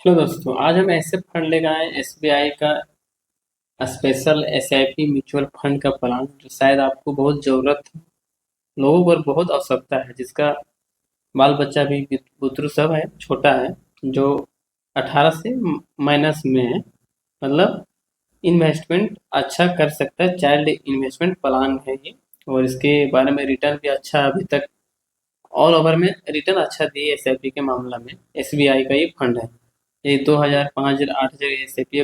Hello दोस्तों, आज हम ऐसे फंड लेकर आए एसबीआई का स्पेशल एसआईपी म्यूचुअल फंड का प्लान जो शायद आपको बहुत ज़रूरत है। लोगों को बहुत आवश्यकता है, जिसका बाल बच्चा भी बुतरू सब है, छोटा है, जो 18 से माइनस में है। मतलब इन्वेस्टमेंट अच्छा कर सकता है, चाइल्ड इन्वेस्टमेंट प्लान है ये। और इसके बारे में रिटर्न भी अच्छा अभी तक ऑल ओवर में रिटर्न अच्छा दिए एसआईपी के मामला में। एसबीआई का ये फंड है। ये 2000 5000 8000 एसआईपी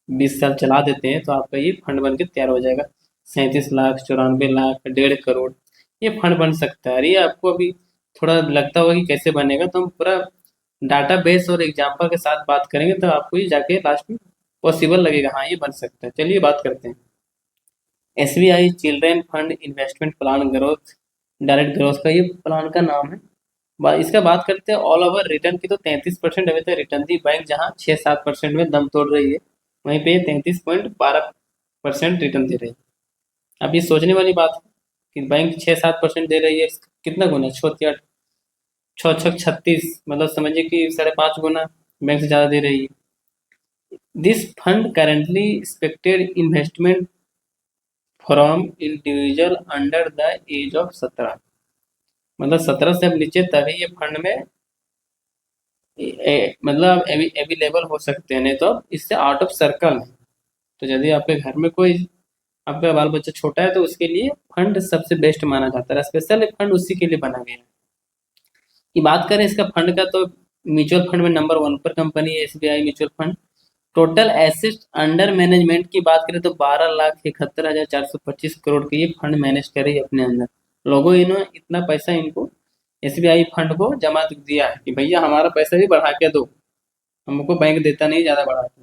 20 साल चला देते हैं तो आपका ये फंड बन के तैयार हो जाएगा। 37 लाख 94 लाख 1.5 करोड़ ये फंड बन सकता है। अरे ये आपको अभी थोड़ा लगता होगा कि कैसे बनेगा, तो हम पूरा डाटा बेस और एग्जाम्पल के साथ बात करेंगे तो आपको ये जाके लास्ट में पॉसिबल लगेगा, हाँ ये बन सकता है। चलिए बात करते हैं। SBI children fund investment plan growth direct growth का ये प्लान का नाम है। इसका बात करते हैं ऑल ओवर रिटर्न की, तो 33% अभी तक रिटर्न दी बैंक, जहाँ 6-7% में दम तोड़ रही है, वहीं पे 33.12% रिटर्न दे रही है। अब ये सोचने वाली बात है कि बैंक 6-7% दे रही है, कितना गुना, छोटी 6-6-36, मतलब समझिए कि 5.5 गुना बैंक से ज़्यादा दे रही है। This fund currently expected investment from individual under the age of 17, मतलब 17 से अब नीचे तभी ये फंड में मतलब अवेलेबल हो सकते हैं, नहीं तो अब इससे आउट ऑफ सर्कल है। तो यदि आपके घर में कोई आपका बाल बच्चा छोटा है तो उसके लिए फंड सबसे बेस्ट माना जाता है। स्पेशल फंड उसी के लिए बना गया है। कि बात करें इसका फंड का, तो म्यूचुअल फंड में नंबर 1 पर कंपनी है SBI mutual fund. Total asset under management की बात करें तो 12,71,425 करोड़ के ये फंड मैनेज कर रही है अपने अंदर। लोगों इन्होंने इतना पैसा इनको एसबीआई फंड को जमा दिया है कि भैया हमारा पैसा भी बढ़ा के दो, हमको बैंक देता नहीं ज़्यादा बढ़ा के।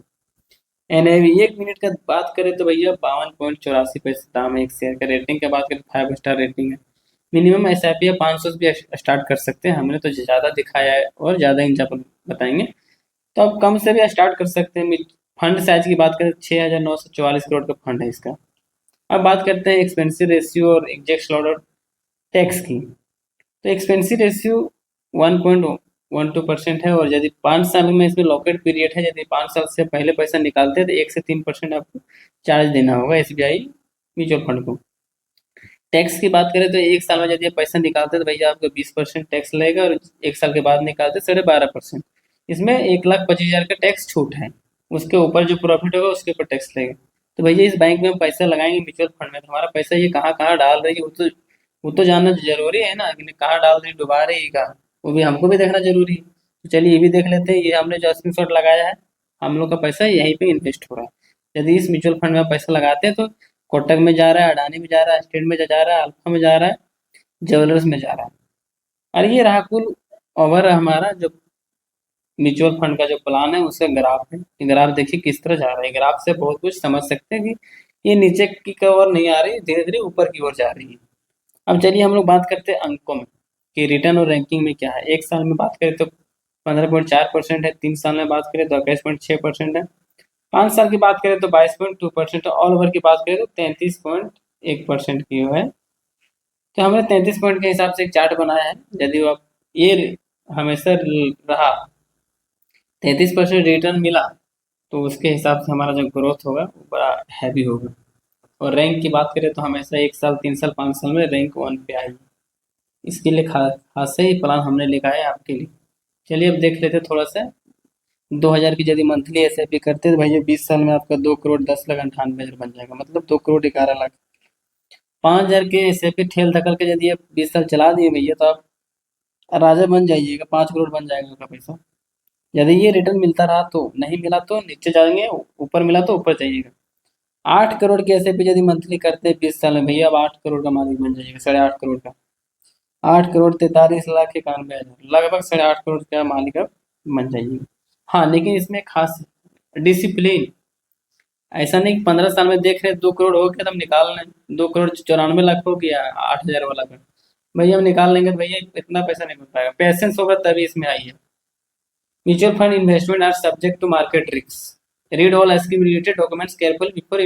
एनएवी 1 मिनट का बात करें तो भैया 52.84 पैसे दाम है एक शेयर का। रेटिंग की बात करें 5 स्टार रेटिंग है। मिनिमम एस आई पी 500 से भी स्टार्ट कर सकते हैं, हमने तो ज़्यादा दिखाया है और ज़्यादा एग्जाम्पल बताएंगे। तो आप कम से भी स्टार्ट कर सकते हैं। फंड साइज की बात करें 6,944 करोड़ का फंड है इसका। अब बात करते हैं एक्सपेंसिव रेशियो और एग्जैक्ट स्लॉट टैक्स की। तो एक्सपेंसिव रेशियो 1.12% है, और यदि 5 साल में इसमें लॉकेट पीरियड है, यदि 5 साल से पहले पैसा निकालते हैं तो 1 से 3% आपको चार्ज देना होगा एसबीआई म्यूचुअल फंड को। टैक्स की बात करें तो 1 साल में यदि आप पैसा निकालते हैं तो भैया आपको 20% टैक्स लगेगा, और 1 साल के बाद निकालते 12.5%। इसमें 1,25,000 का टैक्स छूट है। उसके ऊपर जो प्रॉफिट होगा उसके ऊपर टैक्स लगेगा। तो भैया इस बैंक में हम पैसा लगाएंगे म्यूचुअल फंड में, तो हमारा पैसा ये कहाँ कहाँ डाल रही है वो तो जानना जरूरी है ना, कि कहाँ डाल रही, डुबा रही है कहाँ, वो भी हमको भी देखना जरूरी है। तो चलिए ये भी देख लेते हैं। ये हमने जो स्क्रीनशॉट लगाया है, हम लोग का पैसा यहीं पे इन्वेस्ट हो रहा है। यदि इस म्यूचुअल फंड में पैसा लगाते हैं तो कोटक में जा रहा है, अडानी में जा रहा है, स्टेट में जा रहा है, अल्फा में जा रहा है, ज्वेलर्स में जा रहा है। और ये रहा कुल ओवर हमारा जो म्यूचुअल फंड का जो प्लान है उसका ग्राफ है। ये ग्राफ देखिए किस तरह जा रहा है। ग्राफ से बहुत कुछ समझ सकते हैं कि ये नीचे की ओर नहीं आ रही, धीरे धीरे ऊपर की ओर जा रही है। अब चलिए हम लोग बात करते हैं अंकों में कि रिटर्न और रैंकिंग में क्या है। 1 साल में बात करें तो 15.4% है, 3 साल में बात करें तो 21.6% है, 5 साल की बात करें तो 22.2% है, ऑल ओवर की बात करें तो 33.1% की है। तो हमने 33 पॉइंट के हिसाब से एक चार्ट बनाया है। यदि आप ये हमेशा रहा, 33% रिटर्न मिला, तो उसके हिसाब से हमारा जो ग्रोथ होगा वो बड़ा हैवी होगा। और रैंक की बात करें तो हमेशा 1 साल 3 साल 5 साल में रैंक 1 पे आएगी। इसके लिए खास से ही प्लान हमने लिखा है आपके लिए। चलिए अब देख लेते हैं थोड़ा सा। 2,000 की यदि मंथली एस आई पी करते हैं तो भैया 20 साल में आपका 2,10,98,000 बन जाएगा, मतलब 2,11,00,000। 5,000 के एस आई पी ठेल धकल के यदि आप 20 साल चला दिए भैया, तो आप राजा बन जाइएगा, 5 करोड़ बन जाएगा आपका पैसा। यदि ये रिटर्न मिलता रहा तो, नहीं मिला तो नीचे जाएंगे, ऊपर मिला तो ऊपर जाइएगा। 8 करोड़ के एस आई पी यदि मंथली करते हैं 20 साल में भैया, अब 8 करोड़ का मालिक बन जाइएगा, 8.5 करोड़ का। 8,43,91,000, लगभग 8.5 करोड़ का मालिक अब बन जाइएगा। हाँ लेकिन इसमें खास डिसिप्लिन, ऐसा नहीं कि 15 साल में देख रहे 2 करोड़ हो गया तो हम निकाल लें, 2,94,00,000 हो गया 8,000 वाला का, भैया हम निकाल लेंगे तो भैया इतना पैसा नहीं मिल पाएगा। पेशेंस होगा तभी इसमें आइए। Mutual fund investment are subject to market risk, read all scheme related documents careful before